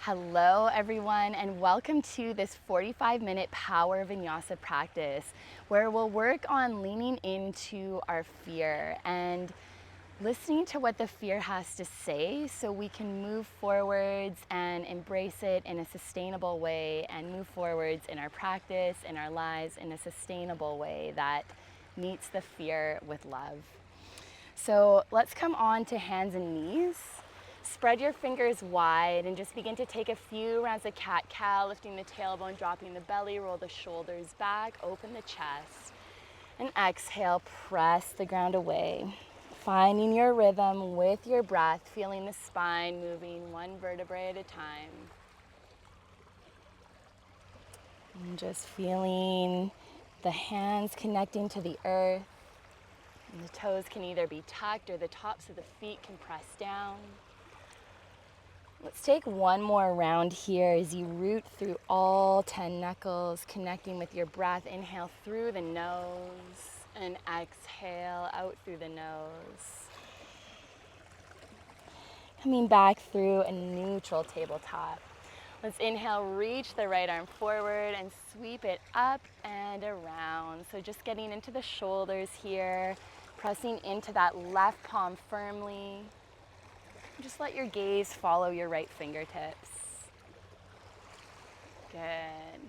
Hello everyone, and welcome to this 45-minute Power Vinyasa practice where we'll work on leaning into our fear and listening to what the fear has to say so we can move forwards and embrace it in a sustainable way and move forwards in our practice, in our lives, in a sustainable way that meets the fear with love. So let's come on to hands and knees. Spread your fingers wide and just begin to take a few rounds of cat-cow, lifting the tailbone, dropping the belly, roll the shoulders back, open the chest. And exhale, press the ground away. Finding your rhythm with your breath, feeling the spine moving one vertebrae at a time. And just feeling the hands connecting to the earth. And the toes can either be tucked or the tops of the feet can press down. Let's take one more round here as you root through all 10 knuckles, connecting with your breath. Inhale through the nose and exhale out through the nose. Coming back through a neutral tabletop. Let's inhale, reach the right arm forward and sweep it up and around. So just getting into the shoulders here, pressing into that left palm firmly. Just let your gaze follow your right fingertips. Good.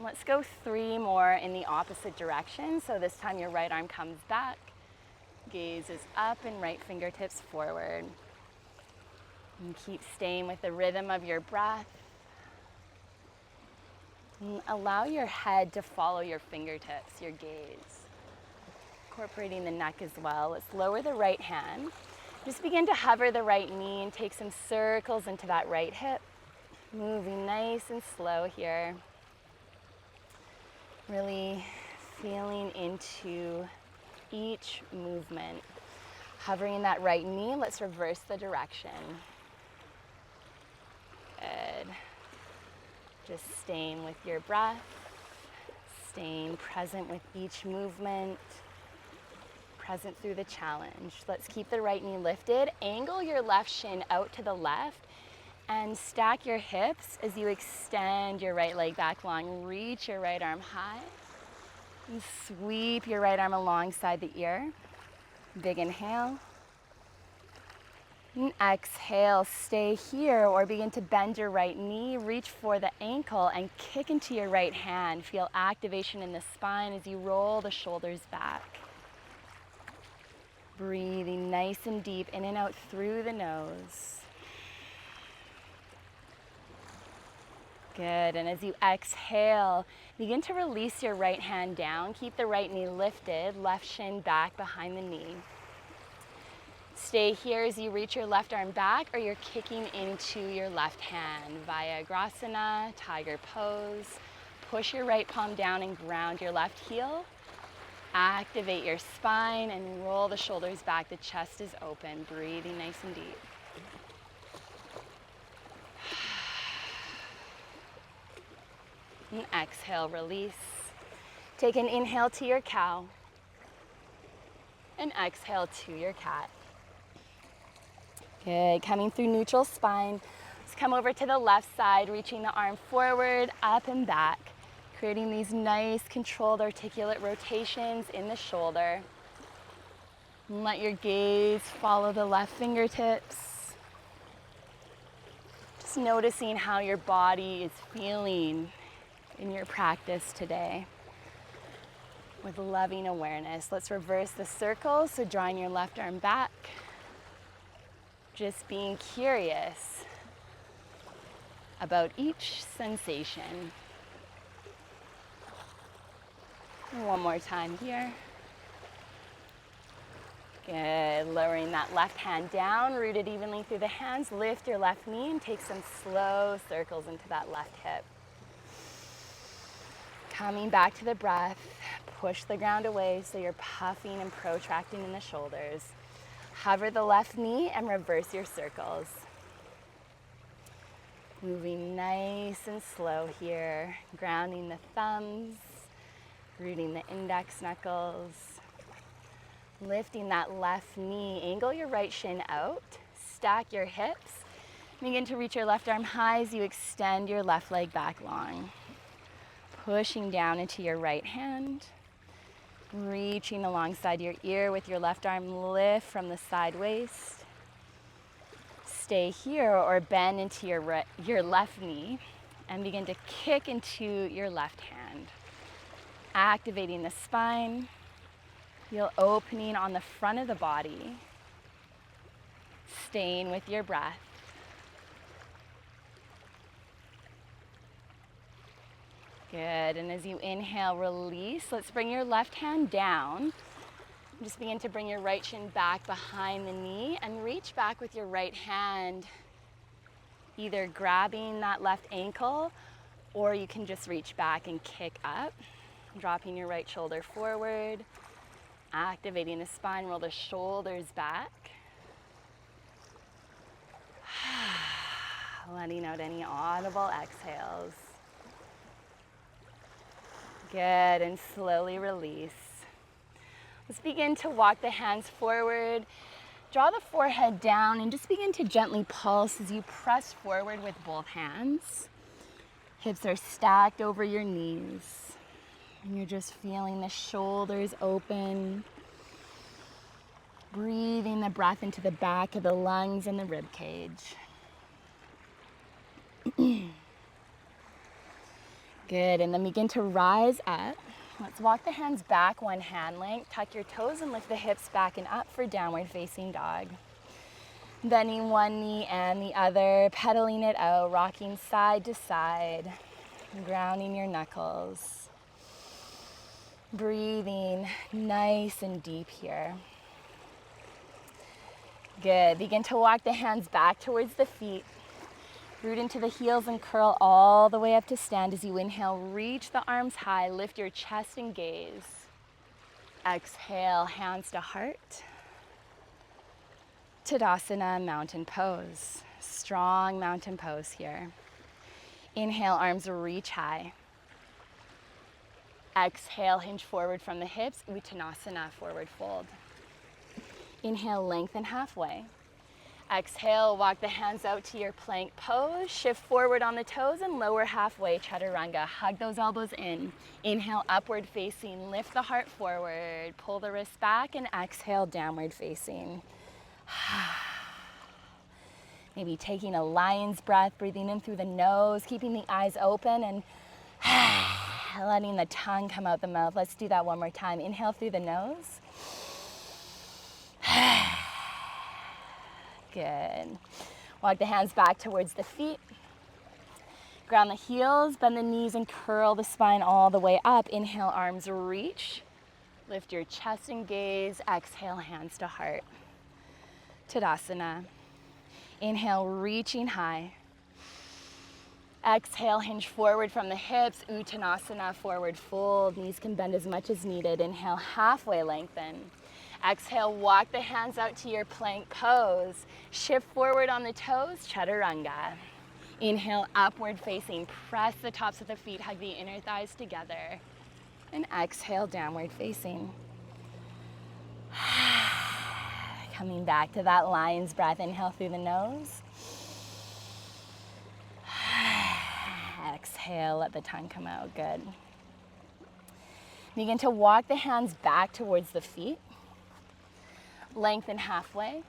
Let's go 3 more in the opposite direction. So this time your right arm comes back, gaze is up and right fingertips forward. And keep staying with the rhythm of your breath. And allow your head to follow your fingertips, your gaze. Incorporating the neck as well. Let's lower the right hand. Just begin to hover the right knee and take some circles into that right hip. Moving nice and slow here. Really feeling into each movement. Hovering that right knee, let's reverse the direction. Good. Just staying with your breath, staying present with each movement. Present through the challenge. Let's keep the right knee lifted. Angle your left shin out to the left and stack your hips as you extend your right leg back long. Reach your right arm high and sweep your right arm alongside the ear. Big inhale. And exhale, stay here or begin to bend your right knee, reach for the ankle and kick into your right hand. Feel activation in the spine as you roll the shoulders back. Breathing nice and deep in and out through the nose. Good, and as you exhale, begin to release your right hand down. Keep the right knee lifted, left shin back behind the knee. Stay here as you reach your left arm back or you're kicking into your left hand. Vyagrasana, tiger pose. Push your right palm down and ground your left heel. Activate your spine and roll the shoulders back. The chest is open. Breathing nice and deep. And exhale, release. Take an inhale to your cow. And exhale to your cat. Good. Coming through neutral spine. Let's come over to the left side, reaching the arm forward, up and back. Creating these nice controlled articulate rotations in the shoulder. And let your gaze follow the left fingertips. Just noticing how your body is feeling in your practice today. With loving awareness. Let's reverse the circle. So drawing your left arm back. Just being curious about each sensation. One more time here. Good. Lowering that left hand down, rooted evenly through the hands. Lift your left knee and take some slow circles into that left hip. Coming back to the breath. Push the ground away so you're puffing and protracting in the shoulders. Hover the left knee and reverse your circles. Moving nice and slow here. Grounding the thumbs. Rooting the index knuckles. Lifting that left knee. Angle your right shin out. Stack your hips. Begin to reach your left arm high as you extend your left leg back long. Pushing down into your right hand. Reaching alongside your ear with your left arm, lift from the side waist. Stay here or bend into your left knee and begin to kick into your left hand. Activating the spine. Feel opening on the front of the body. Staying with your breath. Good, and as you inhale, release. Let's bring your left hand down. Just begin to bring your right shin back behind the knee and reach back with your right hand, either grabbing that left ankle or you can just reach back and kick up. Dropping your right shoulder forward, activating the spine, roll the shoulders back. Letting out any audible exhales. Good, and slowly release. Let's begin to walk the hands forward. Draw the forehead down and just begin to gently pulse as you press forward with both hands. Hips are stacked over your knees. And you're just feeling the shoulders open. Breathing the breath into the back of the lungs and the rib cage. Good, and then begin to rise up. Let's walk the hands back one hand length. Tuck your toes and lift the hips back and up for downward facing dog. Bending one knee and the other, pedaling it out, rocking side to side, grounding your knuckles. Breathing nice and deep here. Good, begin to walk the hands back towards the feet. Root into the heels and curl all the way up to stand. As you inhale, reach the arms high, lift your chest and gaze. Exhale, hands to heart. Tadasana, mountain pose. Strong mountain pose here. Inhale, arms reach high. Exhale, hinge forward from the hips, Uttanasana, forward fold. Inhale, lengthen halfway. Exhale, walk the hands out to your plank pose. Shift forward on the toes and lower halfway, chaturanga. Hug those elbows in. Inhale, upward facing. Lift the heart forward. Pull the wrists back and exhale, downward facing. Maybe taking a lion's breath, breathing in through the nose, keeping the eyes open and letting the tongue come out the mouth. Let's do that one more time. Inhale through the nose. Good. Walk the hands back towards the feet. Ground the heels, bend the knees and curl the spine all the way up. Inhale, arms reach. Lift your chest and gaze. Exhale, hands to heart. Tadasana. Inhale, reaching high. Exhale, hinge forward from the hips. Uttanasana, forward fold. Knees can bend as much as needed. Inhale, halfway lengthen. Exhale, walk the hands out to your plank pose. Shift forward on the toes, chaturanga. Inhale, upward facing. Press the tops of the feet, hug the inner thighs together. And exhale, downward facing. Coming back to that lion's breath. Inhale through the nose. Exhale, let the tongue come out. Good. Begin to walk the hands back towards the feet. Lengthen halfway.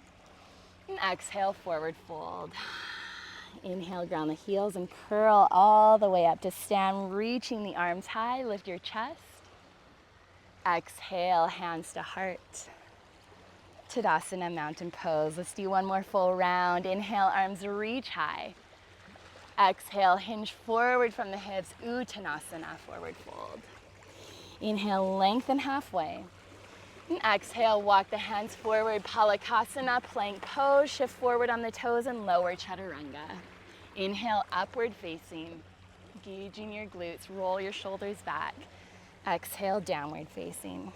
And exhale, forward fold. Inhale, ground the heels and curl all the way up to stand, reaching the arms high. Lift your chest. Exhale, hands to heart. Tadasana, mountain pose. Let's do one more full round. Inhale, arms reach high. Exhale, hinge forward from the hips. Uttanasana, forward fold. Inhale, lengthen halfway. And exhale, walk the hands forward, Palakasana, plank pose. Shift forward on the toes and lower chaturanga. Inhale, upward facing. Engaging your glutes, roll your shoulders back. Exhale, downward facing.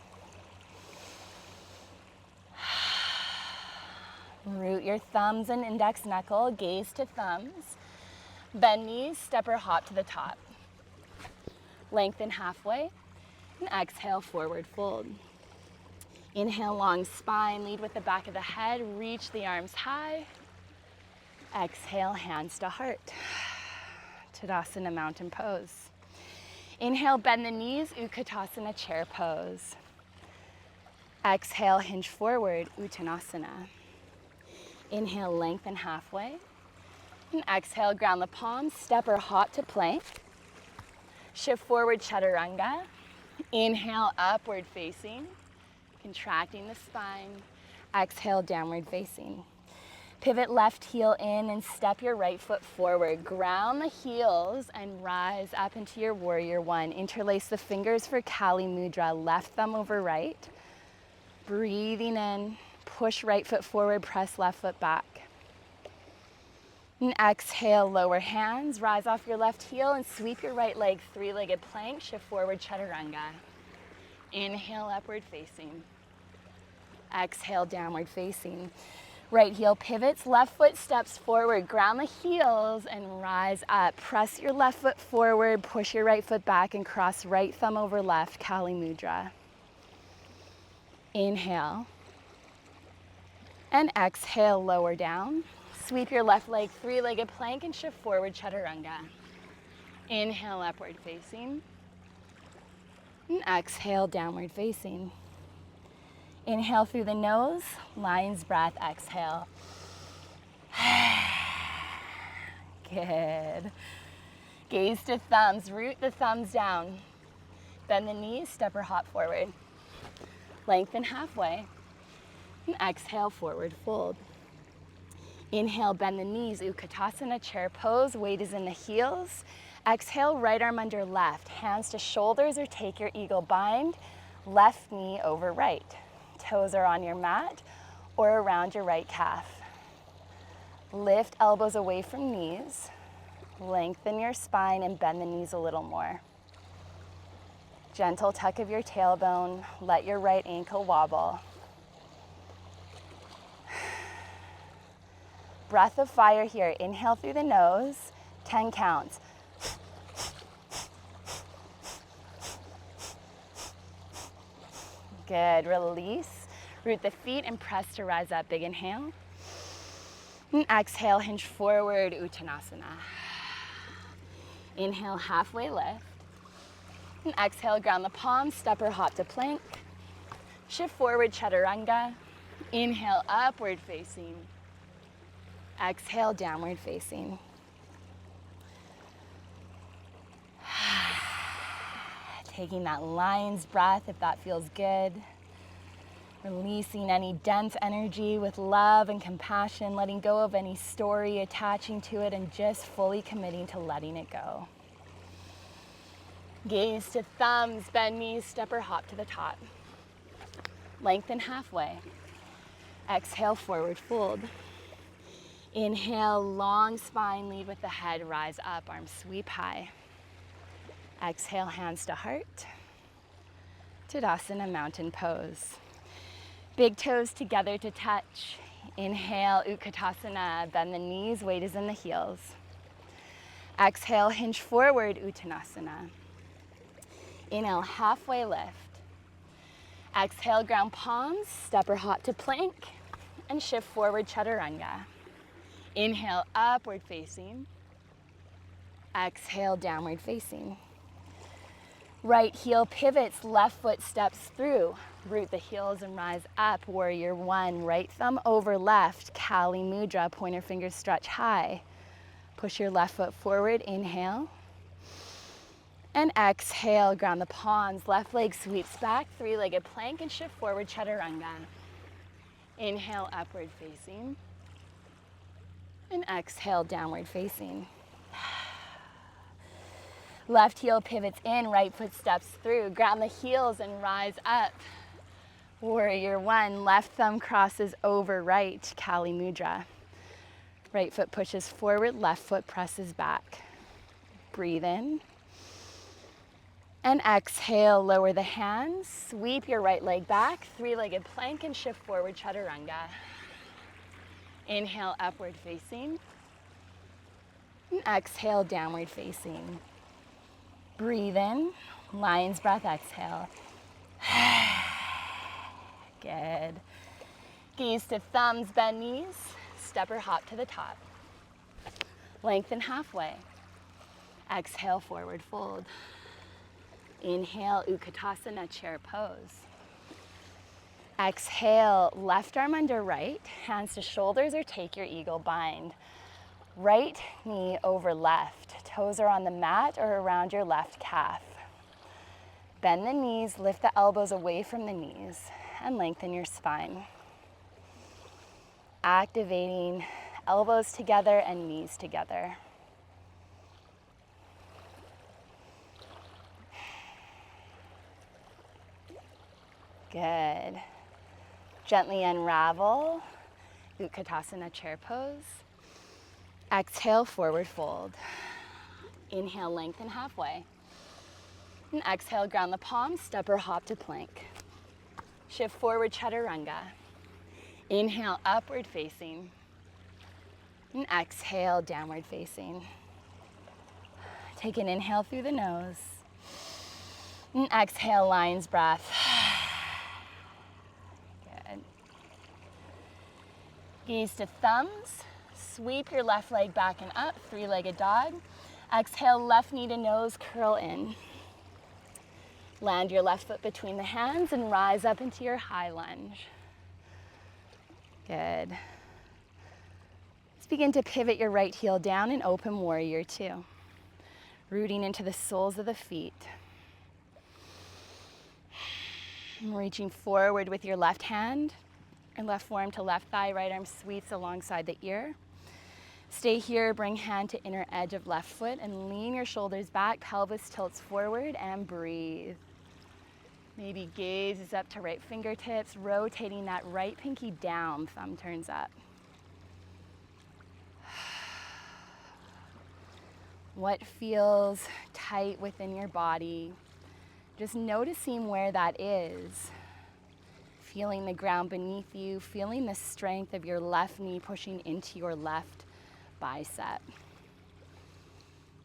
Root your thumbs and index knuckle, gaze to thumbs. Bend knees, step or hop to the top. Lengthen halfway, and exhale, forward fold. Inhale, long spine, lead with the back of the head, reach the arms high. Exhale, hands to heart. Tadasana, mountain pose. Inhale, bend the knees, Utkatasana, chair pose. Exhale, hinge forward, Uttanasana. Inhale, lengthen halfway. And exhale, ground the palms, step or hop to plank. Shift forward, chaturanga. Inhale, upward facing, contracting the spine. Exhale, downward facing. Pivot left heel in and step your right foot forward. Ground the heels and rise up into your warrior one. Interlace the fingers for Kali Mudra, left thumb over right. Breathing in, push right foot forward, press left foot back. And exhale, lower hands, rise off your left heel and sweep your right leg, three-legged plank, shift forward, chaturanga. Inhale, upward facing. Exhale, downward facing. Right heel pivots, left foot steps forward, ground the heels and rise up. Press your left foot forward, push your right foot back and cross right thumb over left, Kali Mudra. Inhale. And exhale, lower down. Sweep your left leg, three-legged plank and shift forward, chaturanga. Inhale, upward facing. And exhale, downward facing. Inhale through the nose, lion's breath, exhale. Good. Gaze to thumbs, root the thumbs down. Bend the knees, step or hop forward. Lengthen halfway. And exhale, forward fold. Inhale, bend the knees, Utkatasana, chair pose, weight is in the heels. Exhale, right arm under left, hands to shoulders or take your eagle bind, left knee over right. Toes are on your mat or around your right calf. Lift elbows away from knees, lengthen your spine and bend the knees a little more. Gentle tuck of your tailbone, let your right ankle wobble. Breath of fire here. Inhale through the nose, 10 counts. Good, release. Root the feet and press to rise up. Big inhale. And exhale, hinge forward, Uttanasana. Inhale, halfway lift. And exhale, ground the palms, step or hop to plank. Shift forward, chaturanga. Inhale, upward facing. Exhale, downward facing. Taking that lion's breath if that feels good. Releasing any dense energy with love and compassion, letting go of any story attaching to it and just fully committing to letting it go. Gaze to thumbs, bend knees, step or hop to the top. Lengthen halfway. Exhale, forward fold. Inhale, long spine, lead with the head, rise up, arms sweep high. Exhale, hands to heart. Tadasana, mountain pose. Big toes together to touch. Inhale, Utkatasana, bend the knees, weight is in the heels. Exhale, hinge forward, Uttanasana. Inhale, halfway lift. Exhale, ground palms, step or hop to plank, and shift forward, chaturanga. Inhale, upward facing. Exhale, downward facing. Right heel pivots, left foot steps through. Root the heels and rise up, warrior one. Right thumb over left, Kali Mudra, pointer fingers stretch high. Push your left foot forward, inhale. And exhale, ground the palms, left leg sweeps back, three-legged plank and shift forward, chaturanga. Inhale, upward facing. And exhale, downward facing. Left heel pivots in, right foot steps through. Ground the heels and rise up. Warrior one, left thumb crosses over right, Kali Mudra. Right foot pushes forward, left foot presses back. Breathe in. And exhale, lower the hands. Sweep your right leg back, three-legged plank and shift forward, chaturanga. Inhale, upward facing. And exhale, downward facing. Breathe in, lion's breath, exhale. Good. Gaze to thumbs, bend knees, step or hop to the top. Lengthen halfway. Exhale, forward fold. Inhale, Utkatasana, chair pose. Exhale, left arm under right, hands to shoulders, or take your eagle bind. Right knee over left, toes are on the mat or around your left calf. Bend the knees, lift the elbows away from the knees, and lengthen your spine. Activating elbows together and knees together. Good. Gently unravel, Utkatasana, chair pose. Exhale, forward fold. Inhale, lengthen halfway. And exhale, ground the palms, step or hop to plank. Shift forward, chaturanga. Inhale, upward facing. And exhale, downward facing. Take an inhale through the nose. And exhale, lion's breath. Good. Gaze to thumbs. Sweep your left leg back and up, three-legged dog. Exhale, left knee to nose, curl in. Land your left foot between the hands and rise up into your high lunge. Good. Let's begin to pivot your right heel down in open warrior two. Rooting into the soles of the feet. Reaching forward with your left hand and left forearm to left thigh, right arm sweeps alongside the ear. Stay here, bring hand to inner edge of left foot and lean your shoulders back, pelvis tilts forward, and breathe. Maybe gaze is up to right fingertips, rotating that right pinky down, thumb turns up. What feels tight within your body? Just noticing where that is. Feeling the ground beneath you, feeling the strength of your left knee pushing into your left bicep.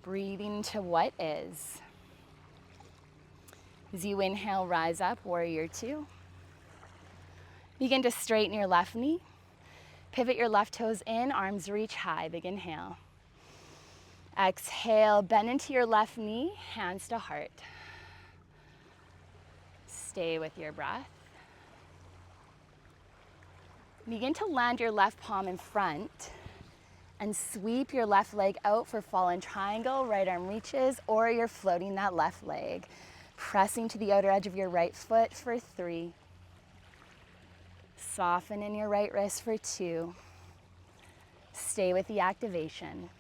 Breathing to what is. As you inhale, rise up, warrior two. Begin to straighten your left knee. Pivot your left toes in, arms reach high, big inhale. Exhale, bend into your left knee, hands to heart. Stay with your breath. Begin to land your left palm in front and sweep your left leg out for fallen triangle, right arm reaches, or you're floating that left leg. Pressing to the outer edge of your right foot for 3. Soften in your right wrist for 2. Stay with the activation.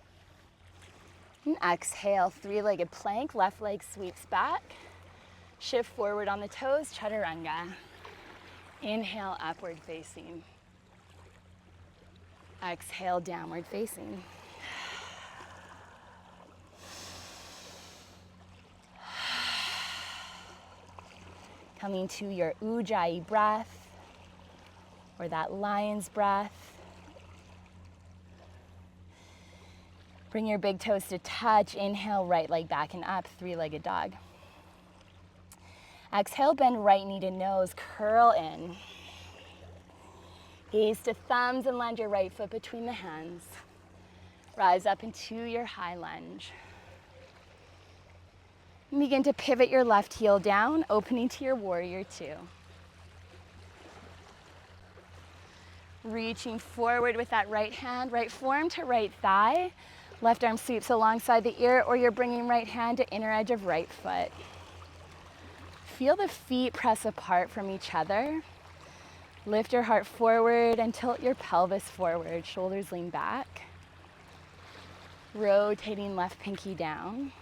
And exhale, three-legged plank, left leg sweeps back. Shift forward on the toes, chaturanga. Inhale, upward facing. Exhale, downward facing. Coming to your Ujjayi breath, or that lion's breath. Bring your big toes to touch. Inhale, right leg back and up, three-legged dog. Exhale, bend right knee to nose, curl in. Gaze to thumbs and land your right foot between the hands. Rise up into your high lunge. And begin to pivot your left heel down, opening to your warrior two. Reaching forward with that right hand, right forearm to right thigh. Left arm sweeps alongside the ear, or you're bringing right hand to inner edge of right foot. Feel the feet press apart from each other. Lift your heart forward and tilt your pelvis forward. Shoulders lean back. Rotating left pinky down.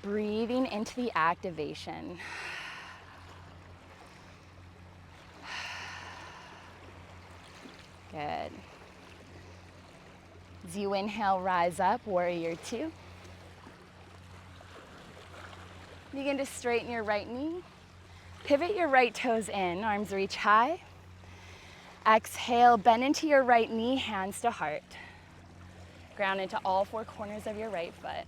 Breathing into the activation. Good. As you inhale, rise up, warrior two. Begin to straighten your right knee. Pivot your right toes in, arms reach high. Exhale, bend into your right knee, hands to heart. Ground into all four corners of your right foot.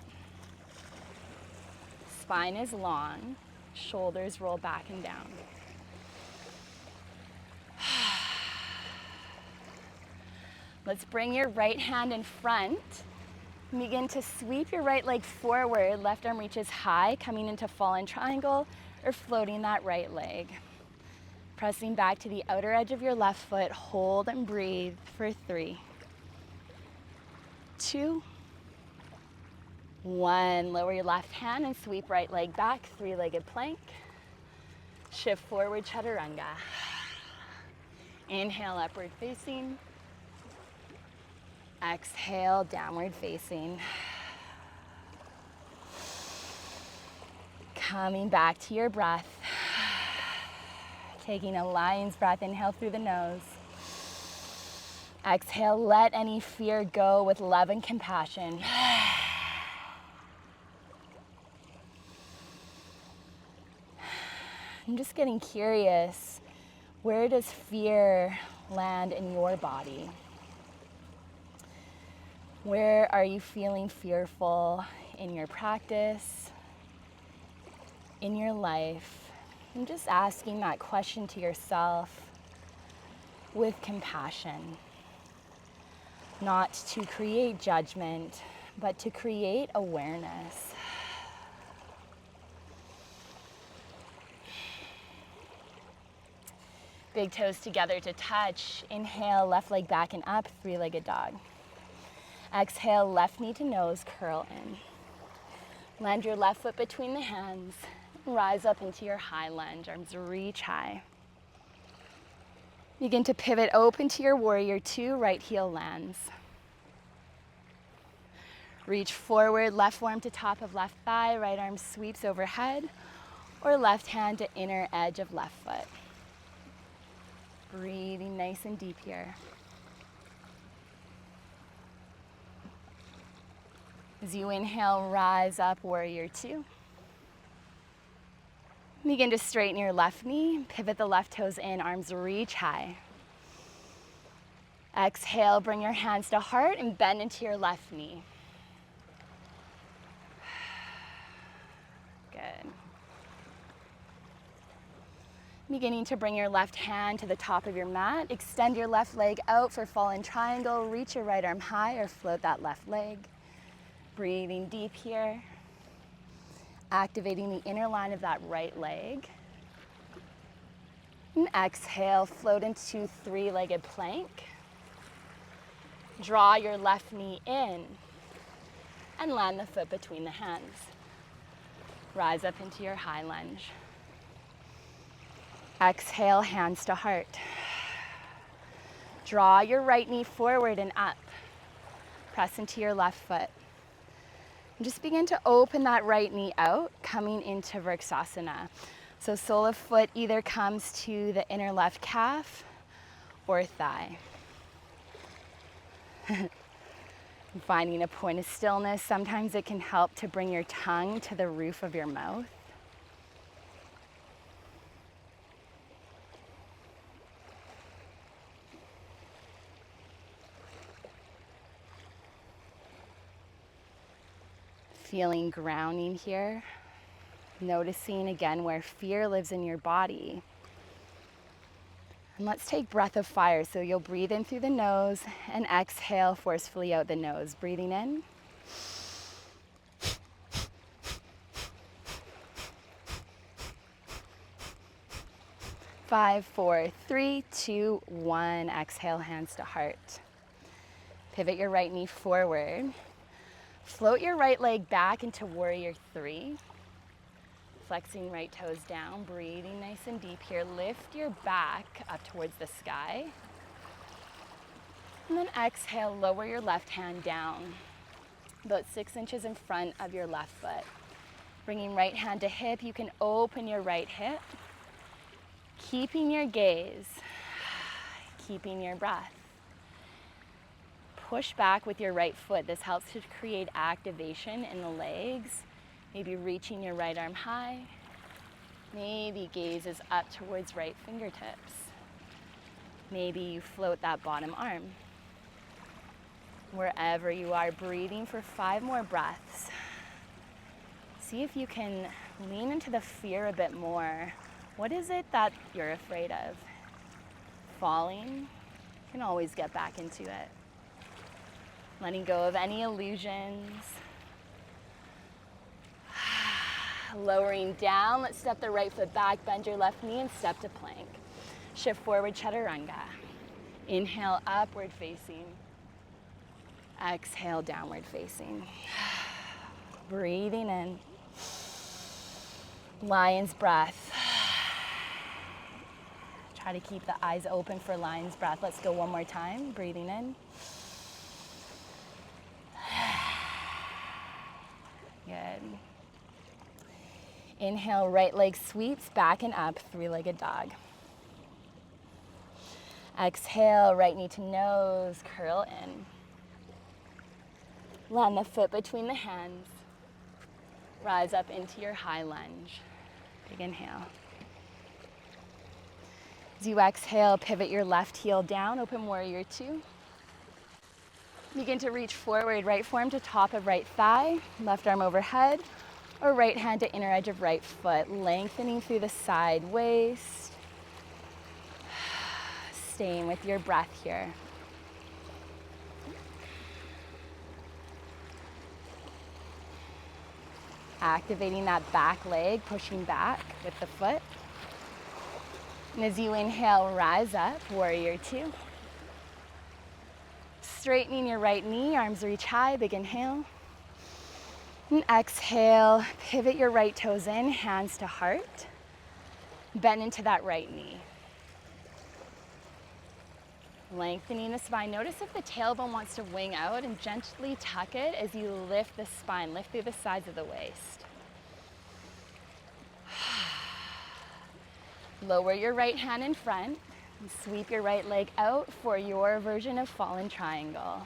Spine is long, shoulders roll back and down. Let's bring your right hand in front. Begin to sweep your right leg forward. Left arm reaches high, coming into fallen triangle or floating that right leg. Pressing back to the outer edge of your left foot. Hold and breathe for 3, 2, 1. Lower your left hand and sweep right leg back, 3-legged plank. Shift forward, chaturanga. Inhale, upward facing. Exhale, downward facing. Coming back to your breath. Taking a lion's breath, inhale through the nose. Exhale, let any fear go with love and compassion. I'm just getting curious, where does fear land in your body? Where are you feeling fearful in your practice, in your life? I'm just asking that question to yourself with compassion, not to create judgment, but to create awareness. Big toes together to touch. Inhale, left leg back and up, 3-legged dog. Exhale, left knee to nose, curl in. Land your left foot between the hands. Rise up into your high lunge, arms reach high. Begin to pivot open to your warrior 2, right heel lands. Reach forward, left forearm to top of left thigh, right arm sweeps overhead, or left hand to inner edge of left foot. Breathing nice and deep here. As you inhale, rise up, warrior 2. Begin to straighten your left knee, pivot the left toes in, arms reach high. Exhale, bring your hands to heart and bend into your left knee. Good. Beginning to bring your left hand to the top of your mat. Extend your left leg out for fallen triangle. Reach your right arm high or float that left leg. Breathing deep here. Activating the inner line of that right leg. And exhale, float into 3-legged plank. Draw your left knee in and land the foot between the hands. Rise up into your high lunge. Exhale, hands to heart. Draw your right knee forward and up. Press into your left foot. And just begin to open that right knee out, coming into Vrksasana. So sole of foot either comes to the inner left calf or thigh. Finding a point of stillness. Sometimes it can help to bring your tongue to the roof of your mouth. Feeling grounding here. Noticing again where fear lives in your body. And let's take breath of fire. So you'll breathe in through the nose and exhale forcefully out the nose. Breathing in. Five, 4, 3, 2, 1. Exhale, hands to heart. Pivot your right knee forward. Float your right leg back into warrior 3. Flexing right toes down, breathing nice and deep here. Lift your back up towards the sky. And then exhale, lower your left hand down, about 6 inches in front of your left foot. Bringing right hand to hip, you can open your right hip. Keeping your gaze, keeping your breath. Push back with your right foot. This helps to create activation in the legs. Maybe reaching your right arm high. Maybe gaze is up towards right fingertips. Maybe you float that bottom arm. Wherever you are, breathing for 5 more breaths. See if you can lean into the fear a bit more. What is it that you're afraid of? Falling? You can always get back into it. letting go of any illusions. Lowering down, let's step the right foot back, bend your left knee and step to plank. Shift forward, chaturanga. Inhale, upward facing. Exhale, downward facing. Breathing in. Lion's breath. Try to keep the eyes open for lion's breath. Let's go one more time. Breathing in. Good. Inhale, right leg sweeps back and up, three-legged dog. Exhale, right knee to nose, curl in. Land the foot between the hands. Rise up into your high lunge. Big inhale. As you exhale, pivot your left heel down, open warrior two. Begin to reach forward, right forearm to top of right thigh, left arm overhead, or right hand to inner edge of right foot, lengthening through the side waist. Staying with your breath here. Activating that back leg, pushing back with the foot. And as you inhale, rise up, warrior two. Straightening your right knee, arms reach high, big inhale. And exhale, pivot your right toes in, hands to heart. Bend into that right knee. Lengthening the spine. Notice if the tailbone wants to wing out and gently tuck it as you lift the spine, lift through the sides of the waist. Lower your right hand in front and sweep your right leg out for your version of fallen triangle.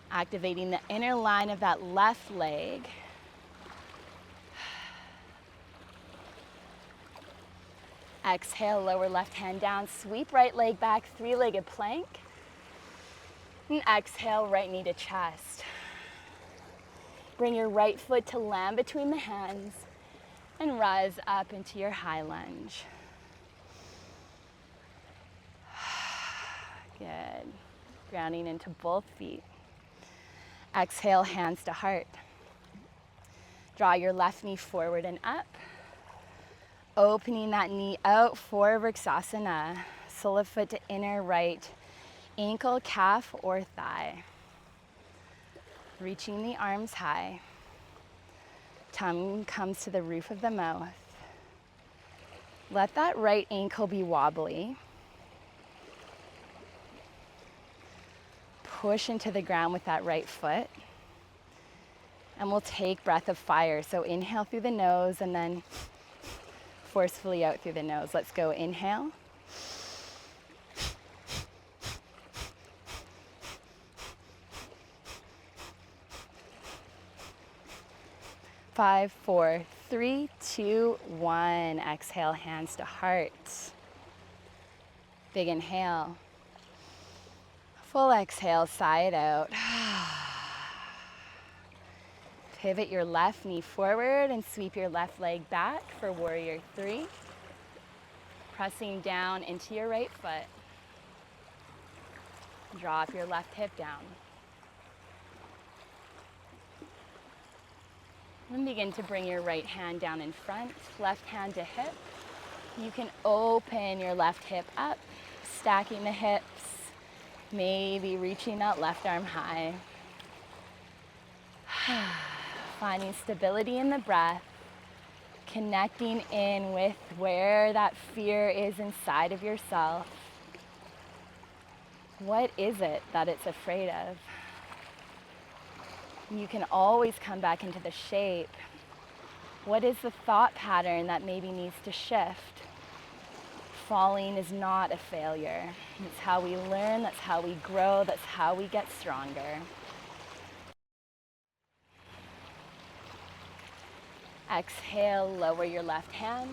Activating the inner line of that left leg. Exhale, lower left hand down, sweep right leg back, three-legged plank. And exhale, right knee to chest. Bring your right foot to land between the hands and rise up into your high lunge. Good. Grounding into both feet. Exhale, hands to heart. Draw your left knee forward and up. Opening that knee out for Vrksasana. Sole of foot to inner right ankle, calf, or thigh. Reaching the arms high. Tongue comes to the roof of the mouth. Let that right ankle be wobbly. Push into the ground with that right foot. And we'll take breath of fire. So inhale through the nose and then forcefully out through the nose. Let's go. Inhale. Five, four, three, two, one. Exhale, hands to heart. Big inhale. Full exhale, sigh it out. Pivot your left knee forward and sweep your left leg back for warrior three. Pressing down into your right foot. Drop your left hip down. And begin to bring your right hand down in front, left hand to hip. You can open your left hip up, stacking the hips, maybe reaching that left arm high. Finding stability in the breath, connecting in with where that fear is inside of yourself. What is it that it's afraid of? You can always come back into the shape. What is the thought pattern that maybe needs to shift? Falling is not a failure. It's how we learn, that's how we grow, that's how we get stronger. Exhale, lower your left hand.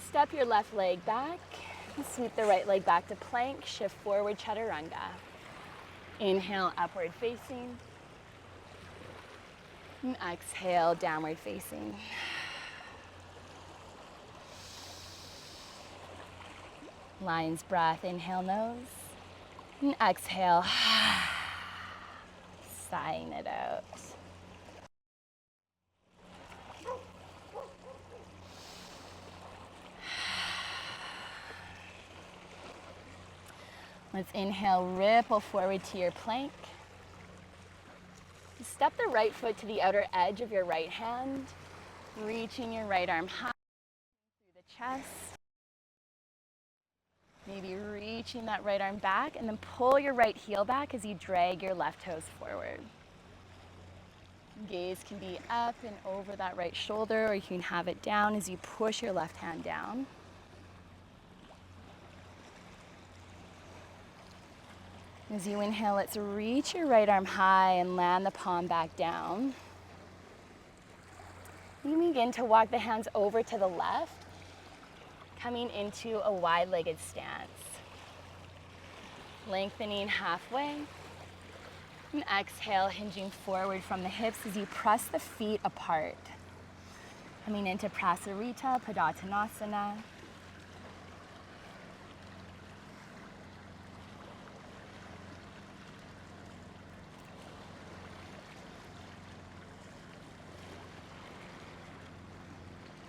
Step your left leg back. Sweep the right leg back to plank. Shift forward, chaturanga. Inhale, upward facing. And exhale, downward facing. Lion's breath. Inhale, nose. And exhale. sighing it out. Let's inhale, ripple forward to your plank. Step the right foot to the outer edge of your right hand, reaching your right arm high through the chest. Maybe reaching that right arm back, and then pull your right heel back as you drag your left toes forward. Gaze can be up and over that right shoulder, or you can have it down as you push your left hand down. As you inhale, let's reach your right arm high and land the palm back down. You begin to walk the hands over to the left, coming into a wide-legged stance. Lengthening halfway. And exhale, hinging forward from the hips as you press the feet apart. Coming into Prasarita, Padottanasana.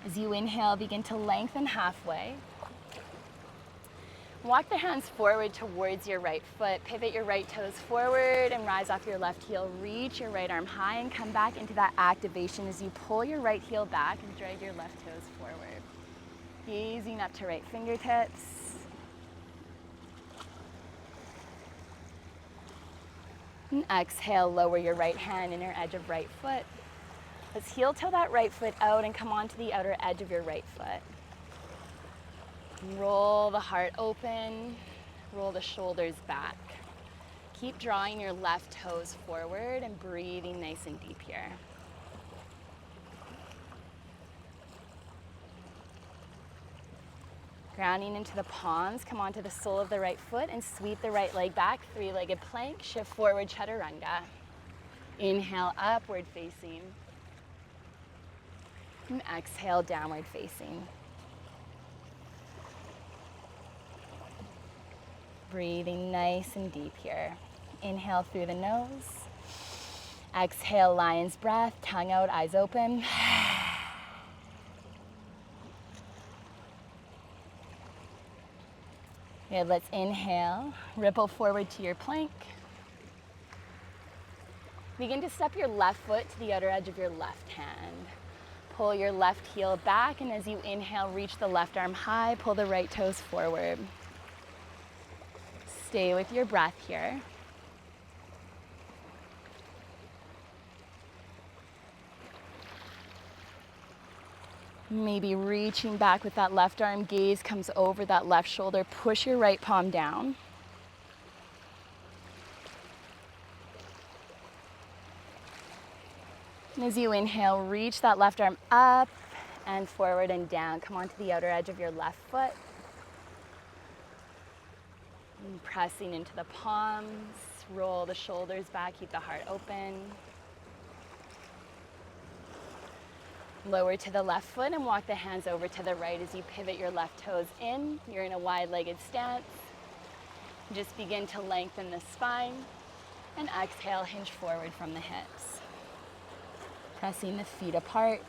As you inhale, begin to lengthen halfway. Walk the hands forward towards your right foot. Pivot your right toes forward and rise off your left heel. Reach your right arm high and come back into that activation as you pull your right heel back and drag your left toes forward. Gazing up to right fingertips. And exhale, lower your right hand, inner edge of right foot. Let's heel toe that right foot out and come onto the outer edge of your right foot. Roll the heart open, roll the shoulders back. Keep drawing your left toes forward and breathing nice and deep here. Grounding into the palms, come onto the sole of the right foot and sweep the right leg back, three-legged plank, shift forward, chaturanga. Inhale, upward facing. And exhale, downward facing. Breathing nice and deep here. Inhale through the nose. Exhale, lion's breath, tongue out, eyes open. Good, let's inhale, ripple forward to your plank. Begin to step your left foot to the outer edge of your left hand. Pull your left heel back, and as you inhale, reach the left arm high, pull the right toes forward. Stay with your breath here. Maybe reaching back with that left arm, gaze comes over that left shoulder, push your right palm down. And as you inhale, reach that left arm up and forward and down. Come onto the outer edge of your left foot. And pressing into the palms, roll the shoulders back, keep the heart open. Lower to the left foot and walk the hands over to the right as you pivot your left toes in. You're in a wide-legged stance. Just begin to lengthen the spine and exhale, hinge forward from the hips. Pressing the feet apart.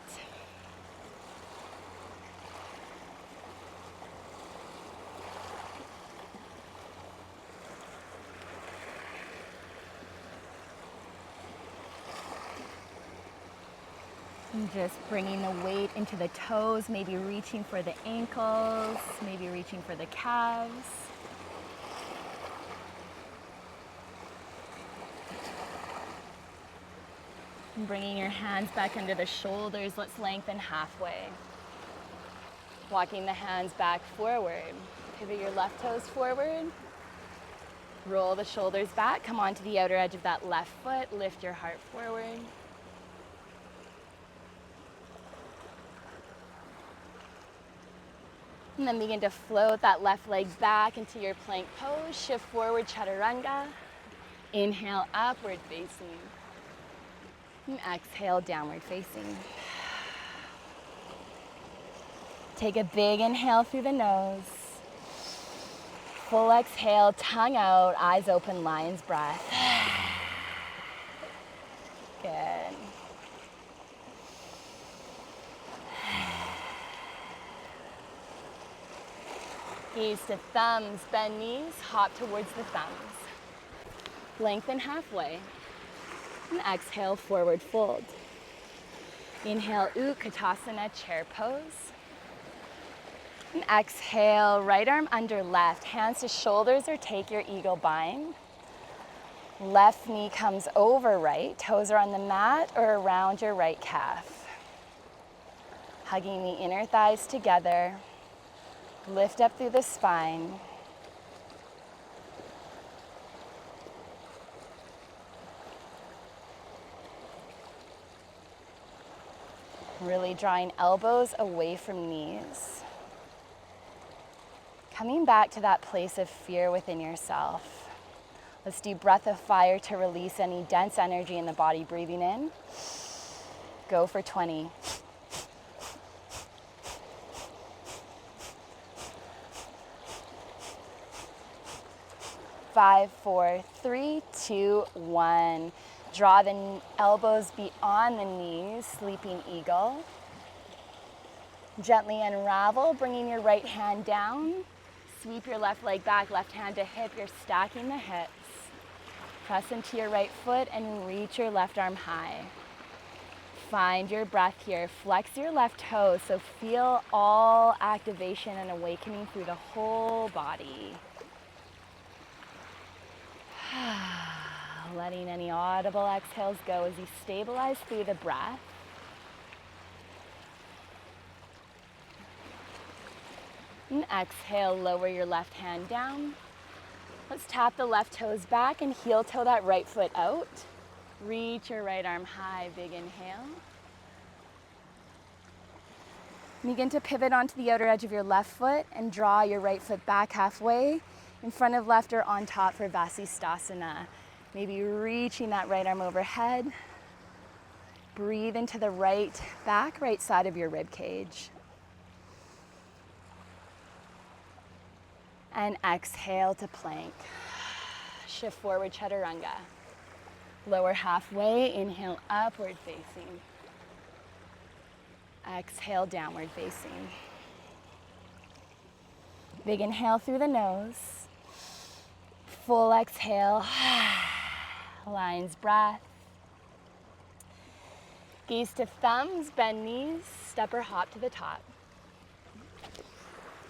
And just bringing the weight into the toes, maybe reaching for the ankles, maybe reaching for the calves. And bringing your hands back under the shoulders, let's lengthen halfway. Walking the hands back forward. Pivot your left toes forward. Roll the shoulders back, come onto the outer edge of that left foot, lift your heart forward. And then begin to float that left leg back into your plank pose. Shift forward, chaturanga. Inhale, upward facing. And exhale, downward facing. Take a big inhale through the nose. Full exhale, tongue out, eyes open, lion's breath. Good. Gaze to thumbs, bend knees, hop towards the thumbs. Lengthen halfway. And exhale, forward fold. Inhale, Utkatasana, chair pose. And exhale, right arm under left, hands to shoulders or take your eagle bind. Left knee comes over right, toes are on the mat or around your right calf. Hugging the inner thighs together. Lift up through the spine. Really drawing elbows away from knees. Coming back to that place of fear within yourself. Let's do breath of fire to release any dense energy in the body. Breathing in. Go for 20. 5, 4, 3, 2, 1. Draw the elbows beyond the knees, sleeping eagle. Gently unravel, bringing your right hand down. Sweep your left leg back, left hand to hip. You're stacking the hips. Press into your right foot and reach your left arm high. Find your breath here. Flex your left toes, so feel all activation and awakening through the whole body. Letting any audible exhales go as you stabilize through the breath. And exhale, lower your left hand down. Let's tap the left toes back and heel toe that right foot out. Reach your right arm high, big inhale. Begin to pivot onto the outer edge of your left foot and draw your right foot back halfway in front of left or on top for Vasisthasana. Maybe reaching that right arm overhead. Breathe into the right back, right side of your rib cage. And exhale to plank. Shift forward, chaturanga. Lower halfway, inhale, upward facing. Exhale, downward facing. Big inhale through the nose. Full exhale. Lion's breath. Gaze to thumbs, bend knees, step or hop to the top.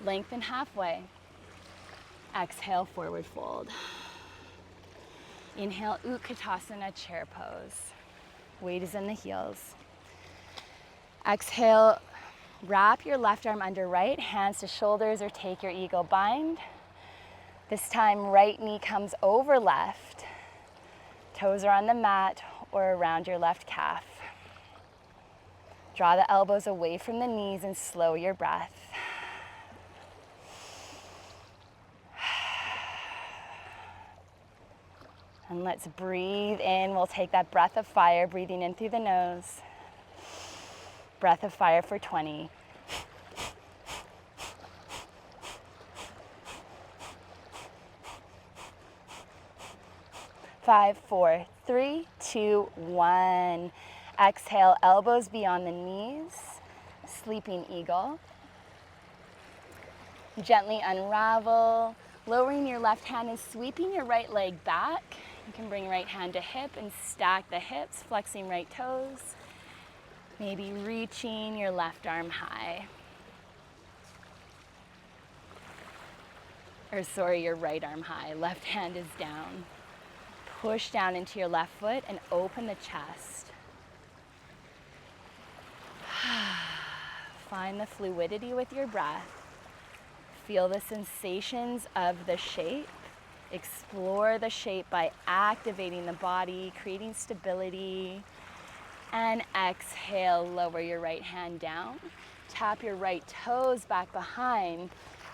Lengthen halfway. Exhale, forward fold. Inhale, Utkatasana, chair pose. Weight is in the heels. Exhale, wrap your left arm under right, hands to shoulders or take your eagle bind. This time, right knee comes over left. Toes are on the mat or around your left calf. Draw the elbows away from the knees and slow your breath. And let's breathe in. We'll take that breath of fire, breathing in through the nose. Breath of fire for 20. Five, 4, 3, 2, 1. Exhale, elbows beyond the knees. Sleeping eagle. Gently unravel, lowering your left hand and sweeping your right leg back. You can bring right hand to hip and stack the hips, flexing right toes. Maybe reaching your left arm high. Your right arm high. Left hand is down. Push down into your left foot and open the chest. Find the fluidity with your breath. Feel the sensations of the shape. Explore the shape by activating the body, creating stability. And exhale, lower your right hand down. Tap your right toes back behind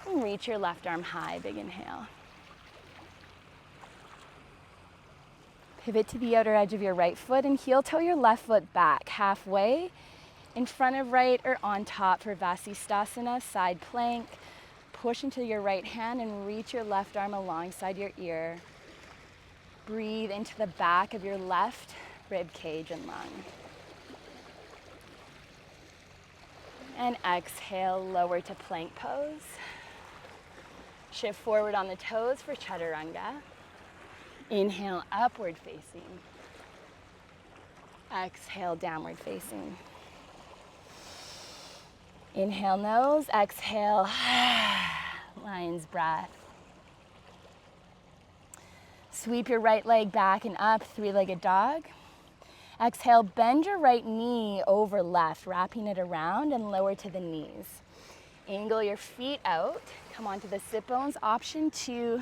and reach your left arm high. Big inhale. Pivot to the outer edge of your right foot and heel toe your left foot back halfway in front of right or on top for Vasisthasana, side plank. Push into your right hand and reach your left arm alongside your ear. Breathe into the back of your left rib cage and lung. And exhale, lower to plank pose. Shift forward on the toes for chaturanga. Inhale, upward facing. Exhale, downward facing. Inhale, nose. Exhale, lion's breath. Sweep your right leg back and up, three-legged dog. Exhale, bend your right knee over left, wrapping it around and lower to the knees. Angle your feet out. Come onto the sit bones. Option to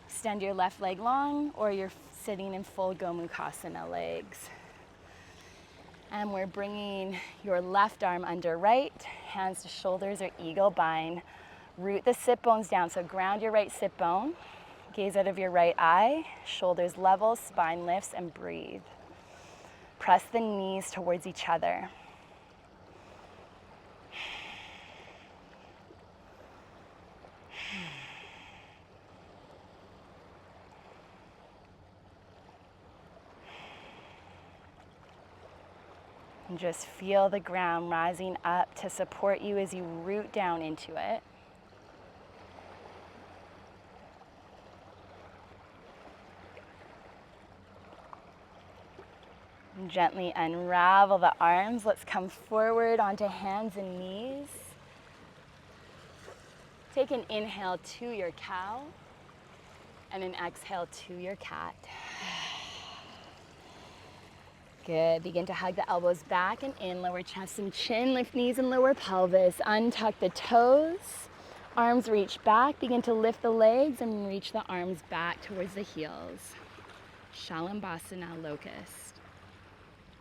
extend your left leg long, or you're sitting in full Gomukhasana legs. And we're bringing your left arm under right, hands to shoulders or eagle bind. Root the sit bones down, so ground your right sit bone. Gaze out of your right eye, shoulders level, spine lifts, and breathe. Press the knees towards each other. And just feel the ground rising up to support you as you root down into it. And gently unravel the arms. Let's come forward onto hands and knees. Take an inhale to your cow and an exhale to your cat. Good. Begin to hug the elbows back and in, lower chest and chin, lift knees and lower pelvis. Untuck the toes, arms reach back. Begin to lift the legs and reach the arms back towards the heels. Shalambhasana, locust.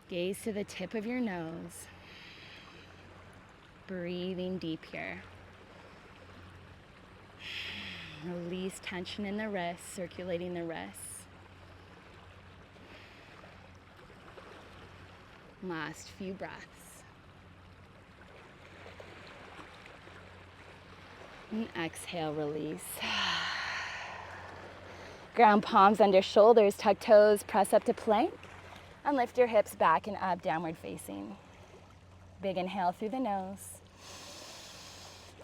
Gaze to the tip of your nose. Breathing deep here. Release tension in the wrists, circulating the wrists. Last few breaths. And exhale, release. Ground palms under shoulders, tuck toes, press up to plank, and lift your hips back and up, downward facing. Big inhale through the nose.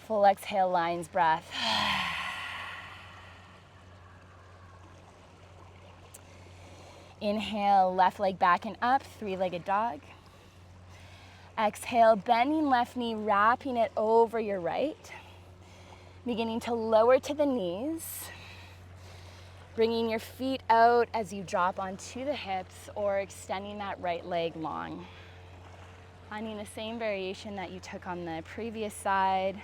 Full exhale, lion's breath. Inhale, left leg back and up, three-legged dog. Exhale, bending left knee, wrapping it over your right. Beginning to lower to the knees. Bringing your feet out as you drop onto the hips or extending that right leg long. Finding the same variation that you took on the previous side.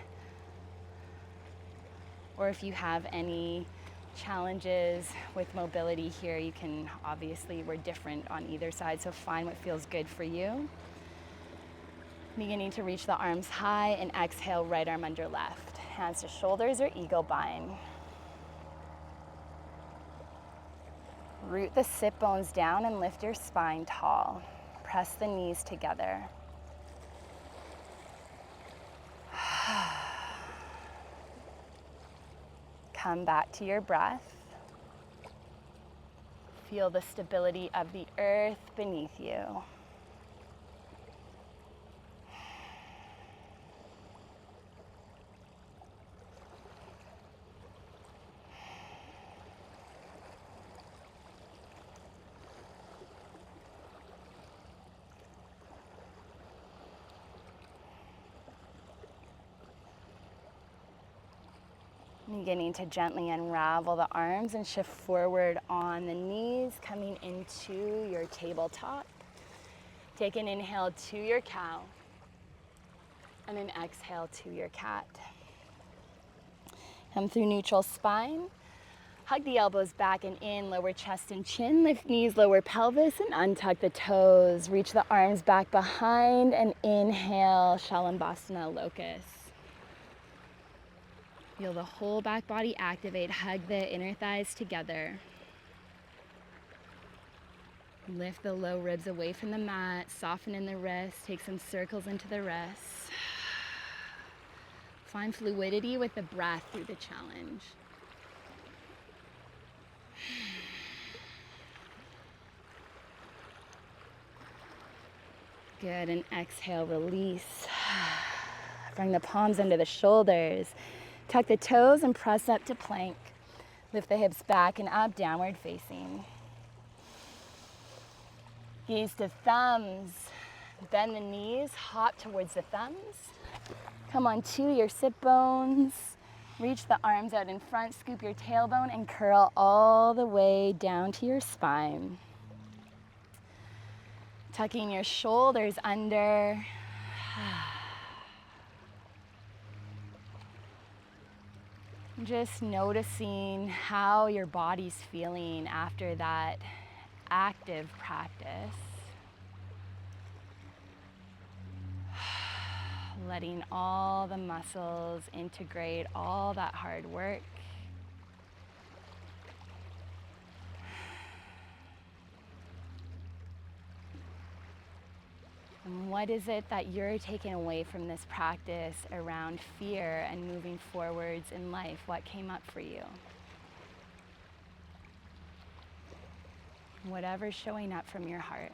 Or if you have any challenges with mobility here, you can, obviously we're different on either side, so find what feels good for you. Beginning to reach the arms high and exhale, right arm under left. Hands to shoulders or eagle bind. Root the sit bones down and lift your spine tall. Press the knees together. Come back to your breath. Feel the stability of the earth beneath you. Beginning to gently unravel the arms and shift forward on the knees, coming into your tabletop. Take an inhale to your cow and an exhale to your cat. Come through neutral spine. Hug the elbows back and in, lower chest and chin, lift knees, lower pelvis, and untuck the toes. Reach the arms back behind and inhale, Shalambhasana, locust. Feel the whole back body activate. Hug the inner thighs together. Lift the low ribs away from the mat. Soften in the wrists. Take some circles into the wrists. Find fluidity with the breath through the challenge. Good, and exhale, release. Bring the palms under the shoulders. Tuck the toes and press up to plank. Lift the hips back and up, downward facing. Gaze to thumbs. Bend the knees, hop towards the thumbs. Come onto your sit bones. Reach the arms out in front, scoop your tailbone and curl all the way down to your spine. Tucking your shoulders under. Just noticing how your body's feeling after that active practice. Letting all the muscles integrate all that hard work. And what is it that you're taking away from this practice around fear and moving forwards in life? What came up for you? Whatever's showing up from your heart.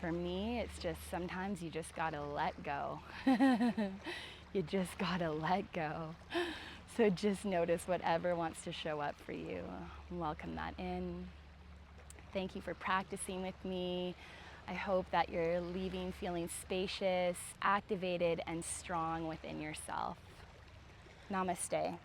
For me, it's just sometimes you just gotta let go. You just gotta let go. So just notice whatever wants to show up for you. Welcome that in. Thank you for practicing with me. I hope that you're leaving feeling spacious, activated, and strong within yourself. Namaste.